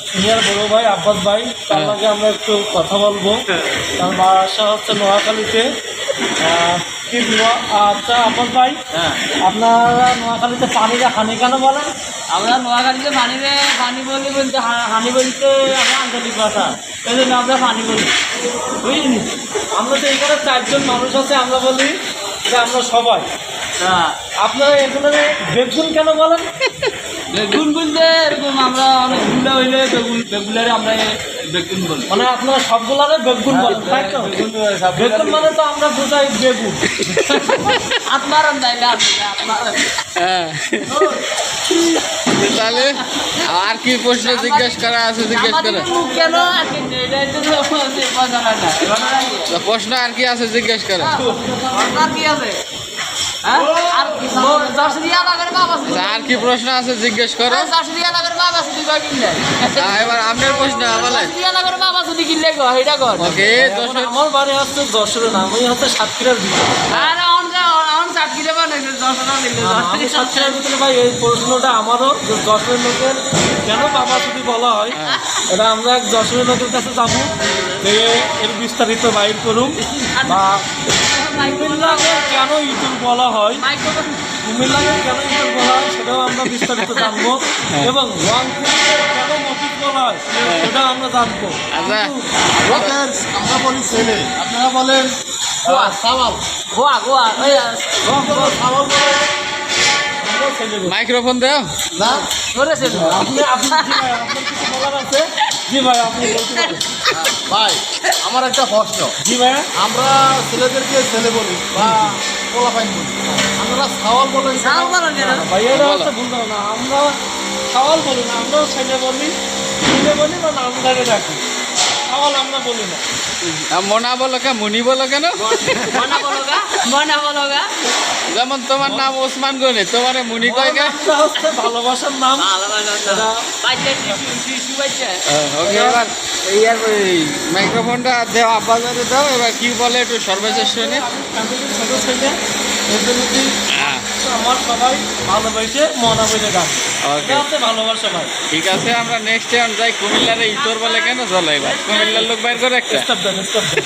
Senior বড় ভাই আব্বাস ভাই, তার আগে আমরা একটু কথা বলবো। তার বাসা হচ্ছে নোয়াখালীতে। আচ্ছা আব্বাস ভাই, আপনারা নোয়াখালীতে পানিরে হানি কেন বলেন? আমরা নোয়াখালীতে পানি বলতে হানি বলতে আমরা আঞ্চলিক ভাষা, এই জন্য আমরা পানি বলি, বুঝলি, আমরা তো এখানে 4 জন মানুষ আছে, আমরা বলি যে আমরা সবাই। আপনারা এখানে বেগুন কেন বলেন? বেগুন বলতে এরকম আমরা অনেকগুলো হইলে বেগুলারে আমরা বেগুন বলি, মানে আপনারা সবগুলারে বেগুন বলেন, তাই তো? বেগুন মানে তো আমরা বোঝাই বেগুন। আপনার চাইলে আপনার তাহলে আর কি প্রশ্ন জিজ্ঞেস করা আছে জিজ্ঞেস করে? কেন প্রশ্ন আর কি আছে জিজ্ঞেস করে? কি আছে? আর কি প্রশ্ন আছে জিজ্ঞেস করো। এবার আপনার প্রশ্ন বলেন। ওকে, আমার বাড়ি হচ্ছে যশোরে না, আমি হচ্ছে সাতক্ষীরার ভিতরে। আমি সাতক্ষীরার ভিতরে ভাই, এই প্রশ্নটা আমারও যে যশোরের লোকের কেন বাবা ছুটি বলা হয়, এটা আমরা এক যশোরের লোকের কাছে যাবো, এর বিস্তারিত বাইর করুন। বা কুমিল্লাকে কেন ইঁদুর বলা হয়, কুমিল্লাকে কেন ইঁদুর বলা হয় সেটাও আমরা বিস্তারিত জানবো। এবং রংপুরকে কেন মফিজ বলা হয় সেটাও আমরা জানবো। আমরা বলি ছেলে, আপনারা বলেন সাওয়াল। মাইক্রোফোন দাও না আপনি আপনি জি ভাই, আপনার কিছু বলার আছে? জি ভাই, আপনি বলতে পারেন। ভাই, আমার একটা প্রশ্ন। জি ভাইয়া, আমরা ছেলেদেরকে ছেলে বলি বা পোলাপাইন বলি, আপনারা সাওয়াল বলেন। ভাই এটা হচ্ছে ভুল না, আমরা সওয়াল বলি না, আমরাও ছেলে বলি বা নাম ধরে রাখি, সওয়াল আমরা বলি না। মোনা বলো কেন, মুনি বলো কেন? যেমন তোমার নাম ওসমান গনি, তোমার মুনি কয় কে? এটা হচ্ছে ভালোবাসার নাম। ওকে, এবার এই মাইক্রোফোনটা দেও, আব্বাজারে দাও। এবার কি বলে একটু সর্বশেষ শুনি। ফ্যামিলির ছোট ছেলে, এর জন্য কি আমার সবাই ভালোবাসে মনা বলে গান, এটা হচ্ছে ভালোবাসা ভাই। ঠিক আছে, আমরা নেক্সট টাইম যাই কুমিল্লারে ইতর বলে কেন চলো। এবার কুমিল্লার লোক বাইর করে একটা স্টপ দেন, স্টপ দেন।